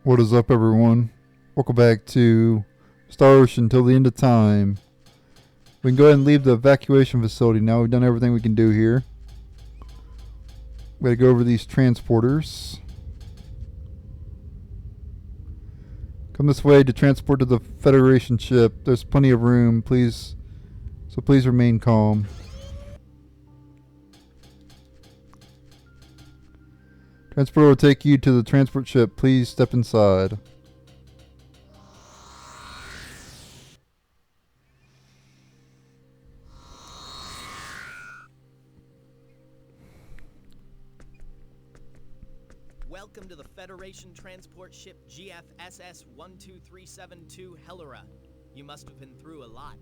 What is up, everyone? Welcome back to Star Ocean till the end of time. We can go ahead and leave the evacuation facility now. We've done everything we can do here. We gotta go over these transporters. Come this way to transport to the Federation ship. There's plenty of room, please. So please remain calm. Transporter will take you to the transport ship. Please step inside. Welcome to the Federation transport ship GFSS 12372 Helera. You must have been through a lot.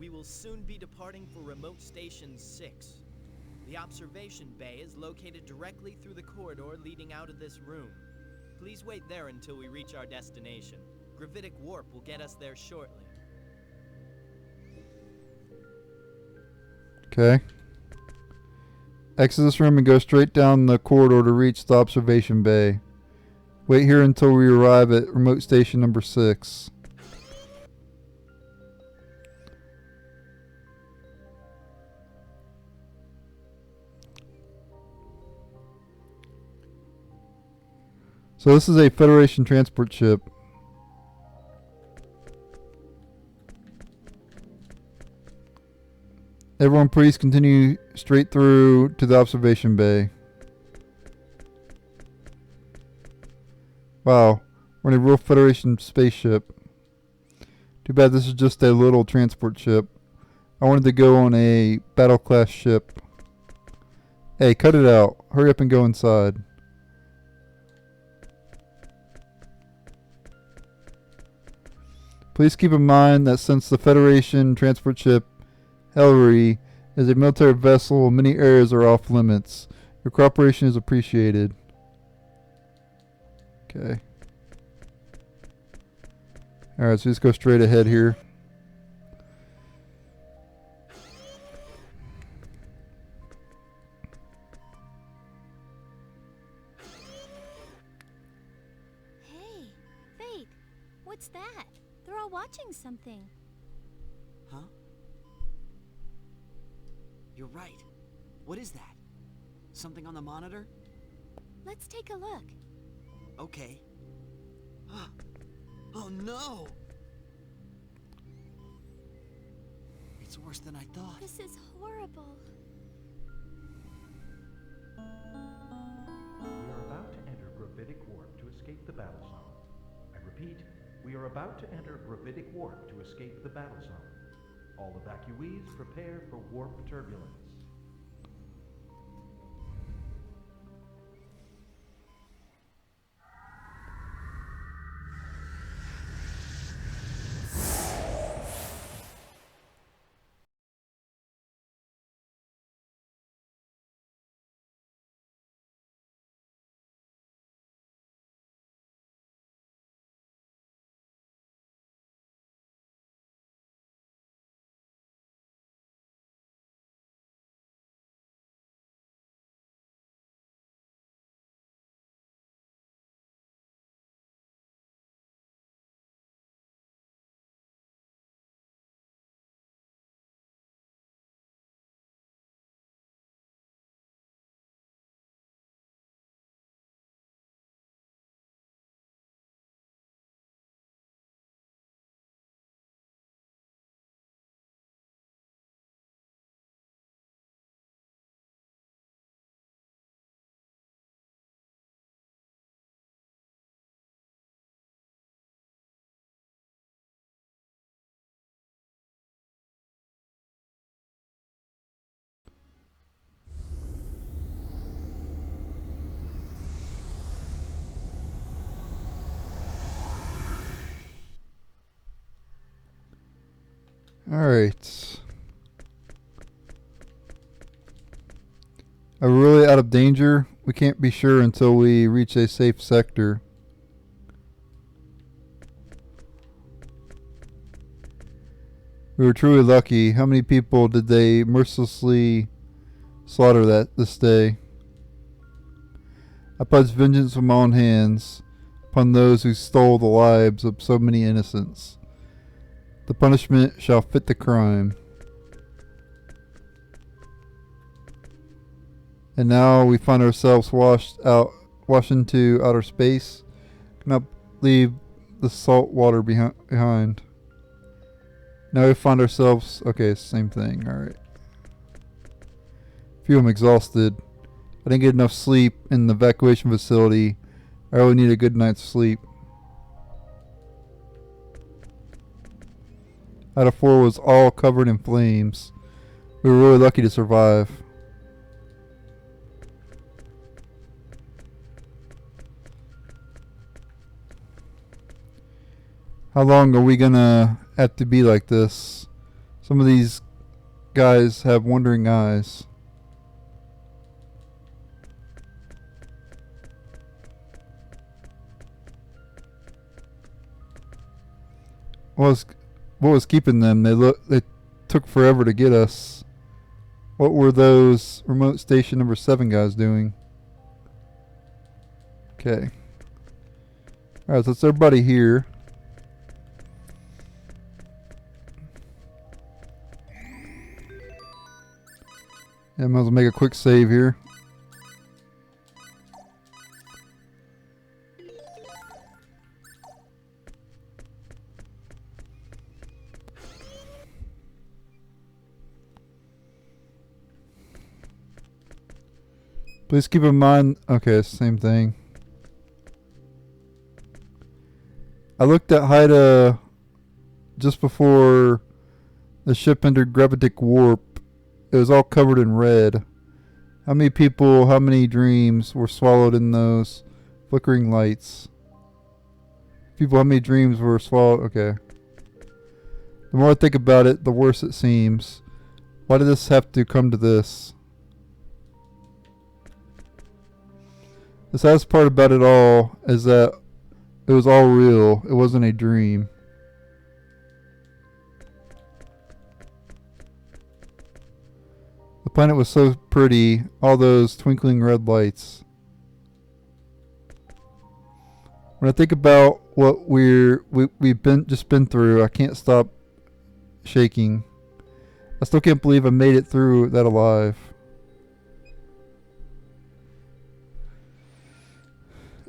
We will soon be departing for Remote Station 6. The observation bay is located directly through the corridor leading out of this room. Please wait there until we reach our destination. Gravitic warp will get us there shortly. Okay. Exit this room and go straight down the corridor to reach the observation bay. Wait here until we arrive at remote station number 6. So this is a Federation transport ship. Everyone please continue straight through to the observation bay. Wow, we're in a real Federation spaceship. Too bad this is just a little transport ship. I wanted to go on a battle class ship. Hey, cut it out. Hurry up and go inside. Please keep in mind that since the Federation transport ship Helre is a military vessel, many areas are off limits. Your cooperation is appreciated. Okay. Alright, so just go straight ahead here. Hey, Fate, what's that? They're all watching something. Huh? You're right. What is that? Something on the monitor? Let's take a look. Okay. Oh no! It's worse than I thought. This is horrible. We are about to enter gravitic warp to escape the battle zone. I repeat, we are about to enter gravitic warp to escape the battle zone. All evacuees prepare for warp turbulence. Alright. Are we really out of danger? We can't be sure until we reach a safe sector. We were truly lucky. How many people did they mercilessly slaughter this day? I pledge vengeance with my own hands. upon those who stole the lives of so many innocents. The punishment shall fit the crime. And now we find ourselves washed into outer space. Cannot leave the salt water behind. Now we find ourselves... Okay, same thing. Alright. Feel I'm exhausted. I didn't get enough sleep in the evacuation facility. I really need a good night's sleep. Out of 4 was all covered in flames. We were really lucky to survive. How long are we gonna have to be like this? Some of these guys have wondering eyes. What was keeping them? They took forever to get us. What were those remote station number 7 guys doing? Okay. Alright, so it's everybody here. Yeah, might as well make a quick save here. Please keep in mind... Okay, same thing. I looked at Haida just before the ship entered gravitic warp. It was all covered in red. How many people, how many dreams were swallowed in those flickering lights? People, how many dreams were swallowed? Okay. The more I think about it, the worse it seems. Why did this have to come to this? The saddest part about it all is that it was all real. It wasn't a dream. The planet was so pretty, all those twinkling red lights. When I think about what we've just been through, I can't stop shaking. I still can't believe I made it through that alive.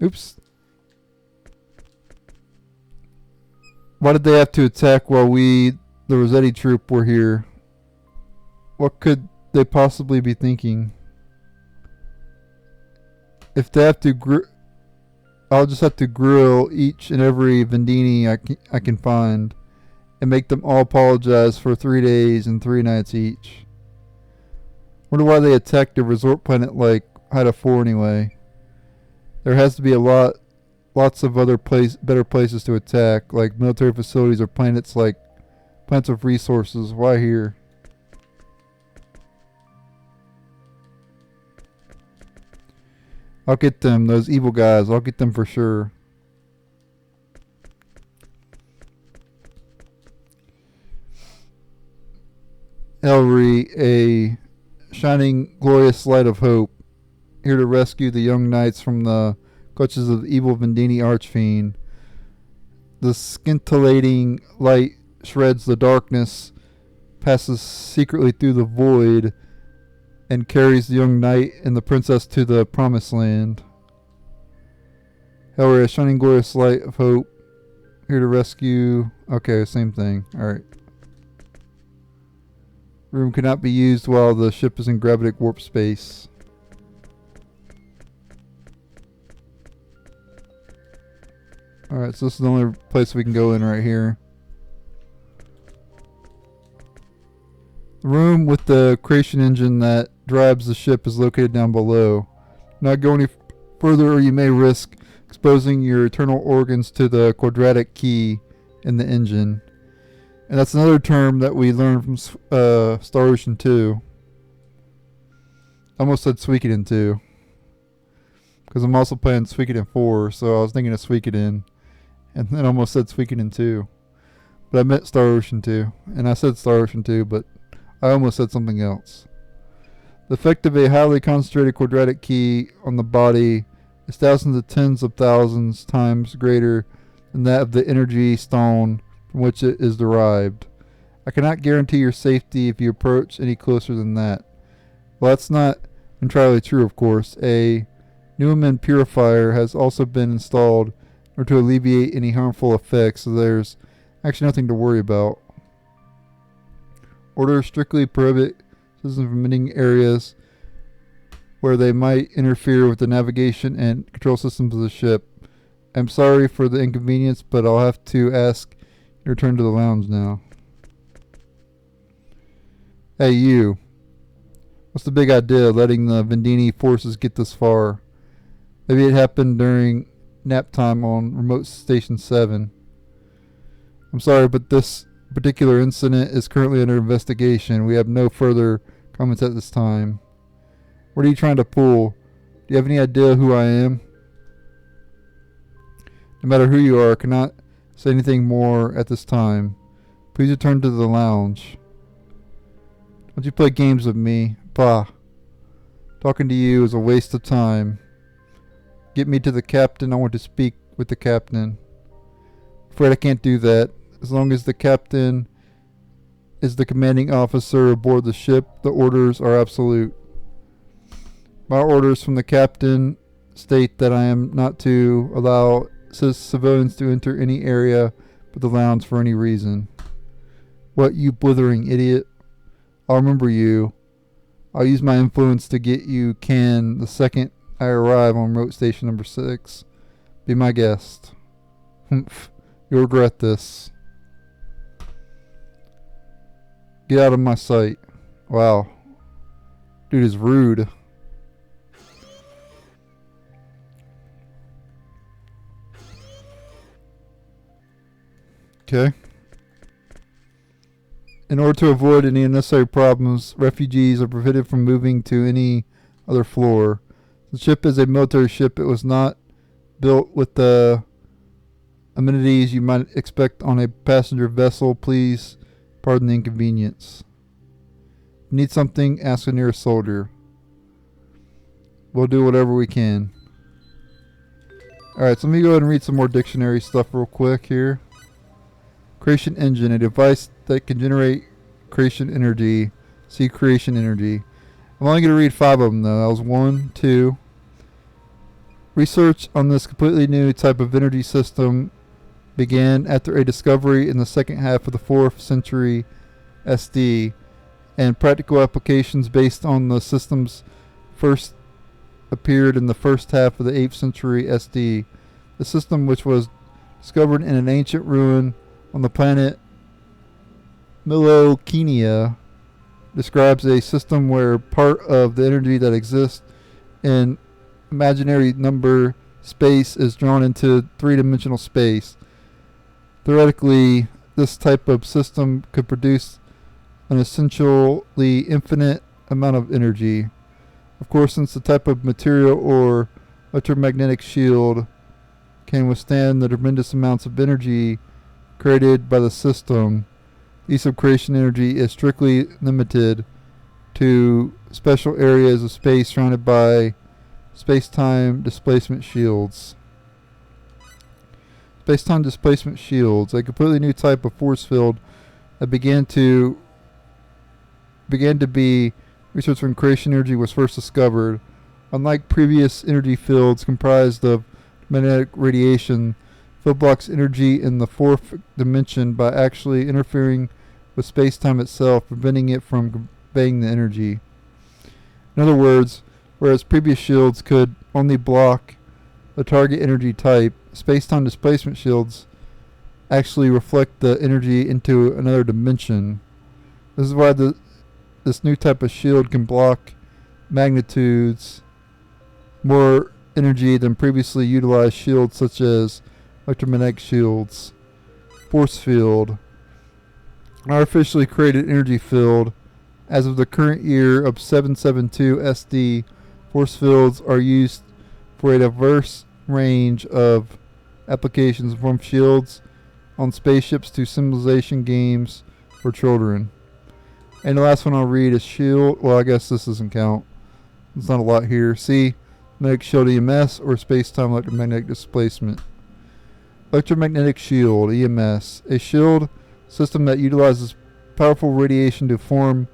Oops. Why did they have to attack while the Rossetti troop, were here? What could they possibly be thinking? If they have to I'll just have to grill each and every Vendini I can find and make them all apologize for 3 days and 3 nights each. Wonder why they attacked a resort planet like Haida 4 anyway. There has to be lots of other better places to attack, like military facilities or planets of resources. Why here? I'll get them, those evil guys. I'll get them for sure. Helre, a shining, glorious light of hope, here to rescue the young knights from the clutches of the evil Vendini archfiend. The scintillating light shreds the darkness, passes secretly through the void, and carries the young knight and the princess to the promised land. Helre, a shining, glorious light of hope, here to rescue... Okay, same thing. Alright. Room cannot be used while the ship is in gravitic warp space. Alright, so this is the only place we can go in right here. The room with the creation engine that drives the ship is located down below. Not go any further or you may risk exposing your eternal organs to the quadratic key in the engine. And that's another term that we learned from Star Ocean 2. I almost said Suikoden 2. Because I'm also playing Suikoden 4, so I was thinking of Suikoden. And then I almost said Suikoden 2. But I meant Star Ocean 2. And I said Star Ocean 2, but I almost said something else. The effect of a highly concentrated quadratic key on the body is thousands of tens of thousands times greater than that of the energy stone from which it is derived. I cannot guarantee your safety if you approach any closer than that. Well, that's not entirely true, of course. A Neumann purifier has also been installed in order to alleviate any harmful effects, so there's actually nothing to worry about. Orders strictly prohibit citizens from entering areas where they might interfere with the navigation and control systems of the ship. I'm sorry for the inconvenience, but I'll have to ask you to return to the lounge now. Hey, you. What's the big idea of letting the Vendini forces get this far? Maybe it happened during nap time on Remote Station 7. I'm sorry, but this particular incident is currently under investigation. We have no further comments at this time. What are you trying to pull? Do you have any idea who I am? No matter who you are, I cannot say anything more at this time. Please return to the lounge. Don't you play games with me? Bah. Talking to you is a waste of time. Get me to the captain. I want to speak with the captain. Afraid I can't do that. As long as the captain is the commanding officer aboard the ship, the orders are absolute. My orders from the captain state that I am not to allow civilians to enter any area but the lounge for any reason. What, you blithering idiot? I'll remember you. I'll use my influence to get you canned the second I arrive on remote station number 6. Be my guest. Humph. You'll regret this. Get out of my sight. Wow. Dude is rude. Okay. In order to avoid any unnecessary problems, refugees are prevented from moving to any other floor. The ship is a military ship. It was not built with the amenities you might expect on a passenger vessel. Please pardon the inconvenience. If you need something, ask the nearest soldier. We'll do whatever we can. Alright, so let me go ahead and read some more dictionary stuff real quick here. Creation engine, a device that can generate creation energy. See creation energy. I'm only going to read 5 of them though. That was 1, 2. Research on this completely new type of energy system began after a discovery in the second half of the 4th century SD, and practical applications based on the systems first appeared in the first half of the 8th century SD. The system, which was discovered in an ancient ruin on the planet Milokenia, describes a system where part of the energy that exists in imaginary number space is drawn into 3-dimensional space. Theoretically, this type of system could produce an essentially infinite amount of energy. Of course, since the type of material or electromagnetic shield can withstand the tremendous amounts of energy created by the system, use of creation energy is strictly limited to special areas of space surrounded by space-time displacement shields. Space-time displacement shields, a completely new type of force field that began to be researched when creation energy was first discovered. Unlike previous energy fields comprised of magnetic radiation, field blocks energy in the 4th dimension by actually interfering with space-time itself, preventing it from conveying the energy. In other words, whereas previous shields could only block the target energy type, space-time displacement shields actually reflect the energy into another dimension. This is why this new type of shield can block magnitudes more energy than previously utilized shields such as electromagnetic shields. Force field. An artificially created energy field. As of the current year of 772 SD, force fields are used for a diverse range of applications, from shields on spaceships to simulation games for children. And the last one I'll read is shield. Well, I guess this doesn't count. There's not a lot here. See, magnetic shield EMS, or space-time electromagnetic displacement. Electromagnetic shield EMS, a shield system that utilizes powerful radiation to form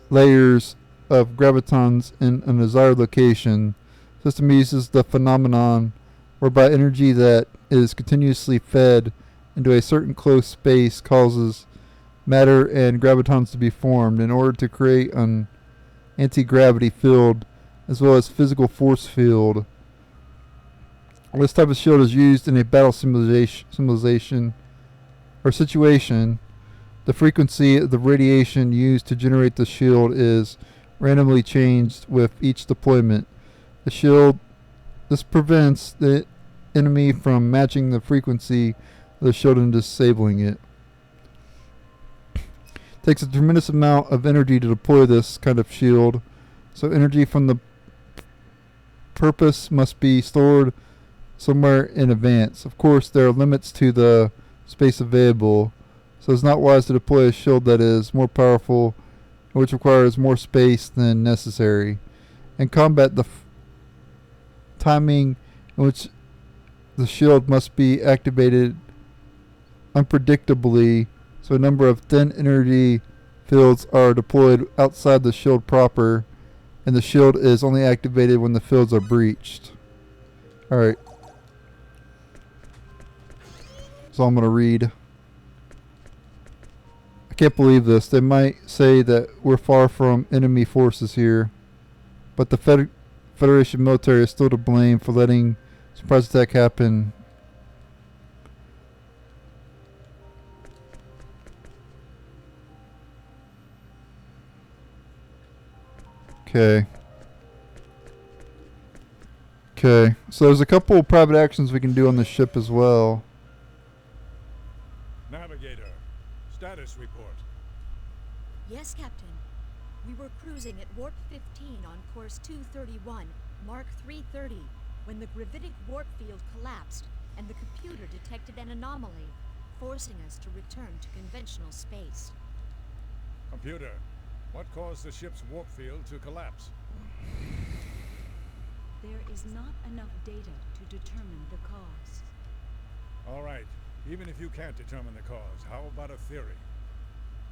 layers of gravitons in a desired location. System uses the phenomenon whereby energy that is continuously fed into a certain closed space causes matter and gravitons to be formed in order to create an anti-gravity field as well as physical force field. This type of shield is used in a battle simulation or situation. The frequency of the radiation used to generate the shield is randomly changed with each deployment. This prevents the enemy from matching the frequency of the shield and disabling it. Takes a tremendous amount of energy to deploy this kind of shield, so energy from the purpose must be stored somewhere in advance. Of course, there are limits to the space available, so it's not wise to deploy a shield that is more powerful, which requires more space than necessary. In combat, the timing in which the shield must be activated unpredictably, so a number of thin energy fields are deployed outside the shield proper, and the shield is only activated when the fields are breached. Alright. So I'm going to read. I can't believe this. They might say that we're far from enemy forces here, but the Federation military is still to blame for letting surprise attack happen. Okay. Okay. So there's a couple private actions we can do on the ship as well. Navigator, status report. Yes, Captain. We were cruising at warp 15 on course 231, Mark 330, when the gravitic warp field collapsed and the computer detected an anomaly, forcing us to return to conventional space. Computer, what caused the ship's warp field to collapse? There is not enough data to determine the cause. All right, even if you can't determine the cause, how about a theory?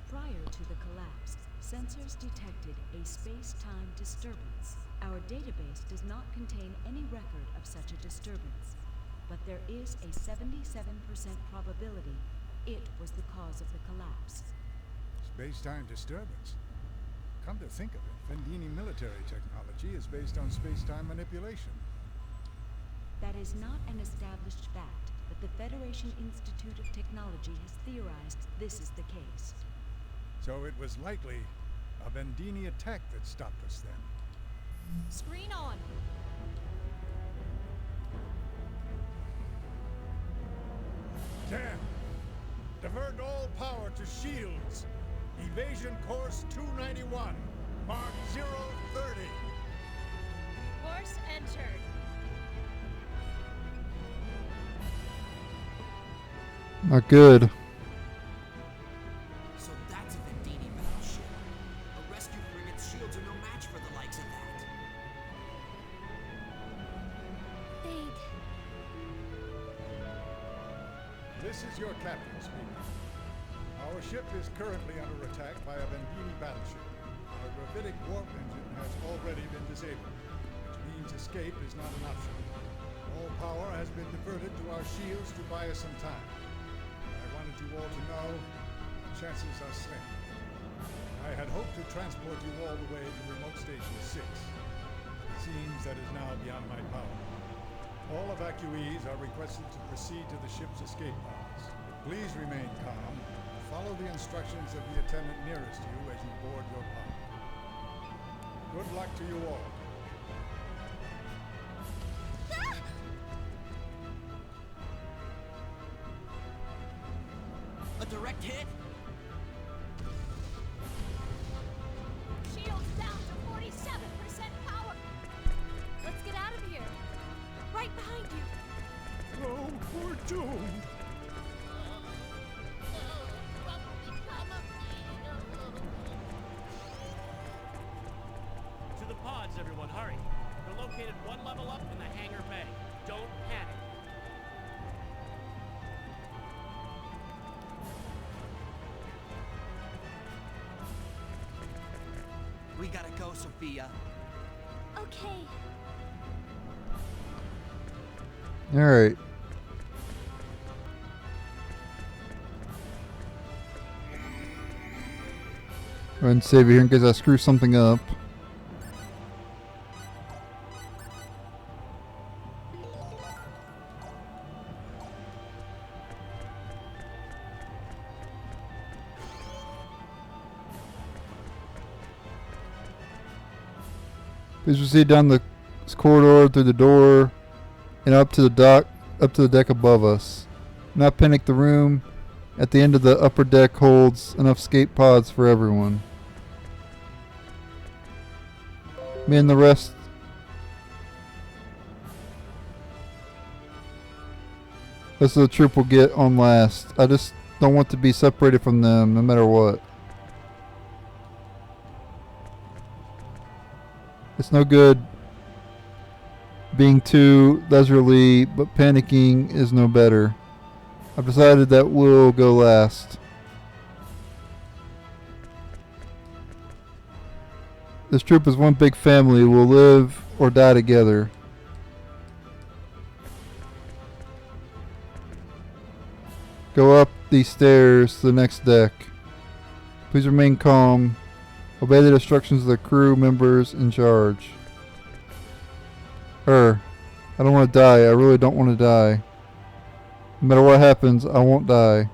Prior to the collapse, sensors detected a space-time disturbance. Our database does not contain any record of such a disturbance, but there is a 77% probability it was the cause of the collapse. Space-time disturbance? Come to think of it, Vendini military technology is based on space-time manipulation. That is not an established fact, but the Federation Institute of Technology has theorized this is the case. So it was likely a Vendini attack that stopped us then. Screen on! Damn! Divert all power to shields! Evasion course 291, Mark 030. Course entered. Not good. So that's a Vendini battleship. A rescue frigate's shields are no match for the likes of that. Fate. This is your captain speaking. Our ship is currently under attack by a Vendini battleship. Our gravitic warp engine has already been disabled, which means escape is not an option. All power has been diverted to our shields to buy us some time. I wanted you all to know the chances are slim. I had hoped to transport you all the way to remote station 6. It seems that is now beyond my power. All evacuees are requested to proceed to the ship's escape pods. Please remain calm. Follow the instructions of the attendant nearest you as you board your pod. Good luck to you all. A direct hit? Shields down to 47% power. Let's get out of here. Right behind you. Oh, we're doomed. To the pods, everyone, hurry. They're located level up in the hangar bay. Don't panic. We gotta go, Sophia. Okay. Alright. Go ahead and save it here in case I screw something up. Please proceed down the corridor through the door and up to the deck above us. Do not panic. The room at the end of the upper deck holds enough escape pods for everyone. Me and the rest of the troop will get on last. I just don't want to be separated from them no matter what. It's no good being too leisurely, but panicking is no better. I've decided that we'll go last. This troop is one big family. We'll live or die together. Go up these stairs to the next deck. Please remain calm. Obey the instructions of the crew members in charge. I don't want to die. I really don't want to die. No matter what happens, I won't die.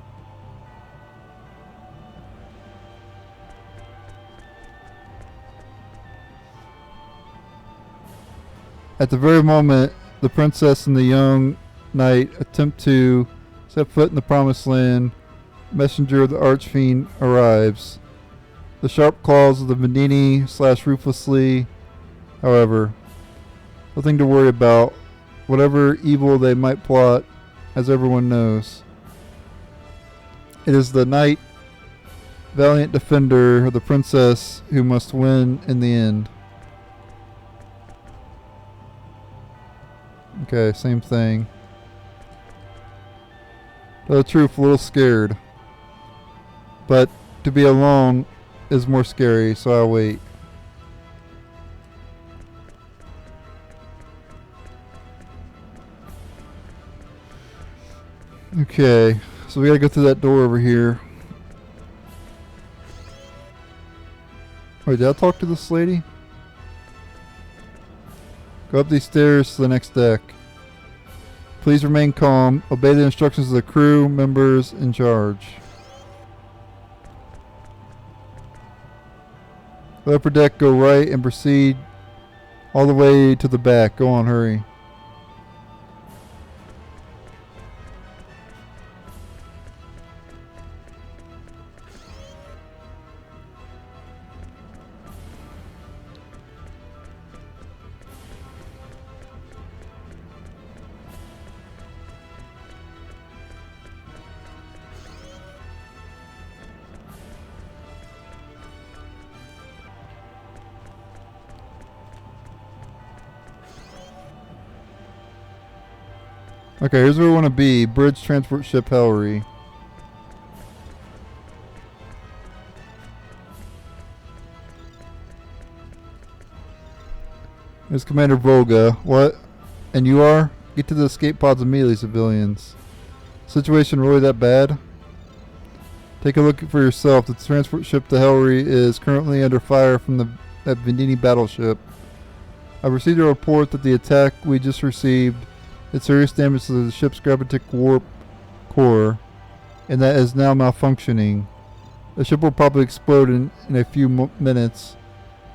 At the very moment the princess and the young knight attempt to set foot in the promised land, messenger of the archfiend arrives. The sharp claws of the Vendini slash ruthlessly, however. Nothing to worry about. Whatever evil they might plot, as everyone knows. It is the knight, valiant defender of the princess, who must win in the end. Okay, same thing. Tell the truth, a little scared. But to be alone is more scary, so I'll wait. Okay, so we gotta go through that door over here. Wait, did I talk to this lady? Go up these stairs to the next deck. Please remain calm. Obey the instructions of the crew members in charge. The upper deck, go right and proceed all the way to the back. Go on, hurry. Okay, here's where we want to be. Bridge transport ship Helre. There's Commander Volga. What? And you are? Get to the escape pods immediately, civilians. Situation really that bad? Take a look for yourself. The transport ship to Helre is currently under fire from that Vendini battleship. I've received a report that the attack we just received did serious damage to the ship's gravitic warp core, and that is now malfunctioning. The ship will probably explode in a few minutes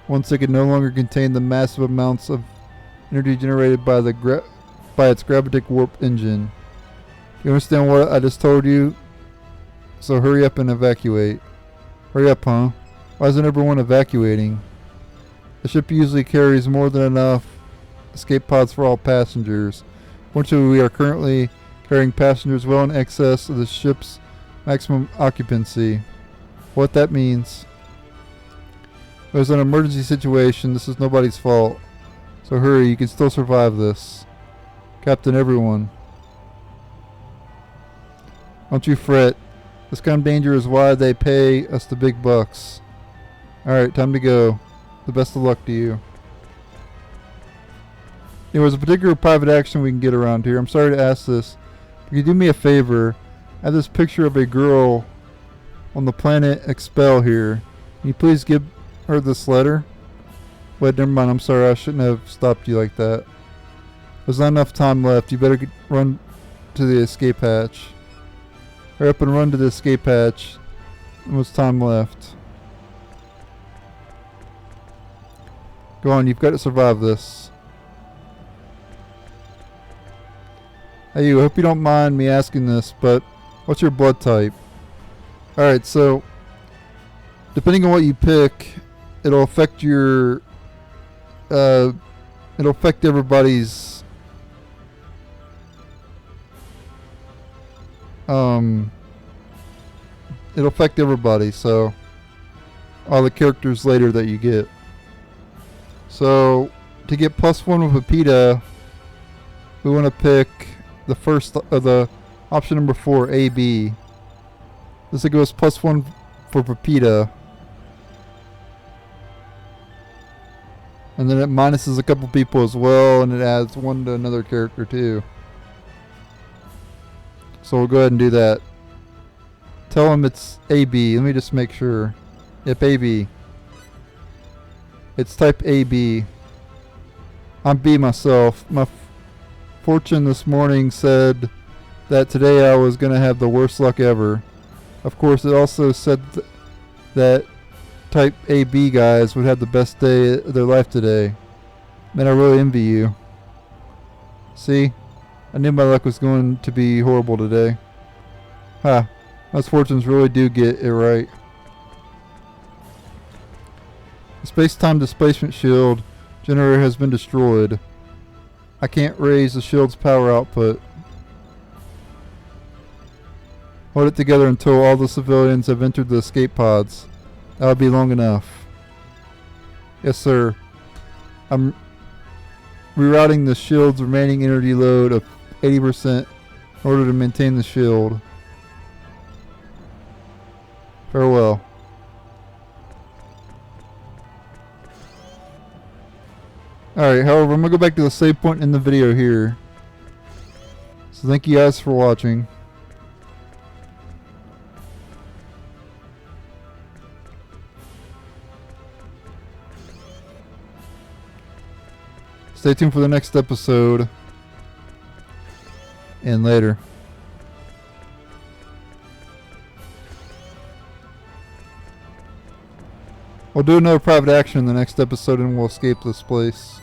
once it can no longer contain the massive amounts of energy generated by its gravitic warp engine. You understand what I just told you? So hurry up and evacuate. Hurry up, huh? Why isn't everyone evacuating? The ship usually carries more than enough escape pods for all passengers. Fortunately, we are currently carrying passengers well in excess of the ship's maximum occupancy. What that means? There's an emergency situation. This is nobody's fault. So hurry, you can still survive this. Captain everyone. Don't you fret. This kind of danger is why they pay us the big bucks. Alright, time to go. The best of luck to you. There was a particular private action we can get around here. I'm sorry to ask this. Can you do me a favor? I have this picture of a girl on the planet Expel here. Can you please give her this letter? Wait, never mind. I'm sorry. I shouldn't have stopped you like that. There's not enough time left. You better run to the escape hatch. Hurry up and run to the escape hatch. How much time left? Go on. You've got to survive this. Hey, you. I hope you don't mind me asking this, but what's your blood type? Alright, so depending on what you pick, it'll affect your it'll affect everybody's it'll affect everybody, so all the characters later that you get. So to get +1 with Pepita, we want to pick the first the option number 4, AB. This goes +1 for Pepita. And then it minuses a couple people as well, and it adds 1 to another character too. So we'll go ahead and do that. Tell him it's AB. Let me just make sure. Yep, AB. It's type AB. I'm B myself. My fortune this morning said that today I was going to have the worst luck ever. Of course, it also said that type AB guys would have the best day of their life today. Man, I really envy you. See? I knew my luck was going to be horrible today. Ha. Us fortunes really do get it right. The space-time displacement shield generator has been destroyed. I can't raise the shield's power output. Hold it together until all the civilians have entered the escape pods. That'll be long enough. Yes, sir. I'm rerouting the shield's remaining energy load of 80% in order to maintain the shield. Farewell. Alright, however, I'm going to go back to the save point in the video here. So thank you guys for watching. Stay tuned for the next episode. And later. We'll do another private action in the next episode and we'll escape this place.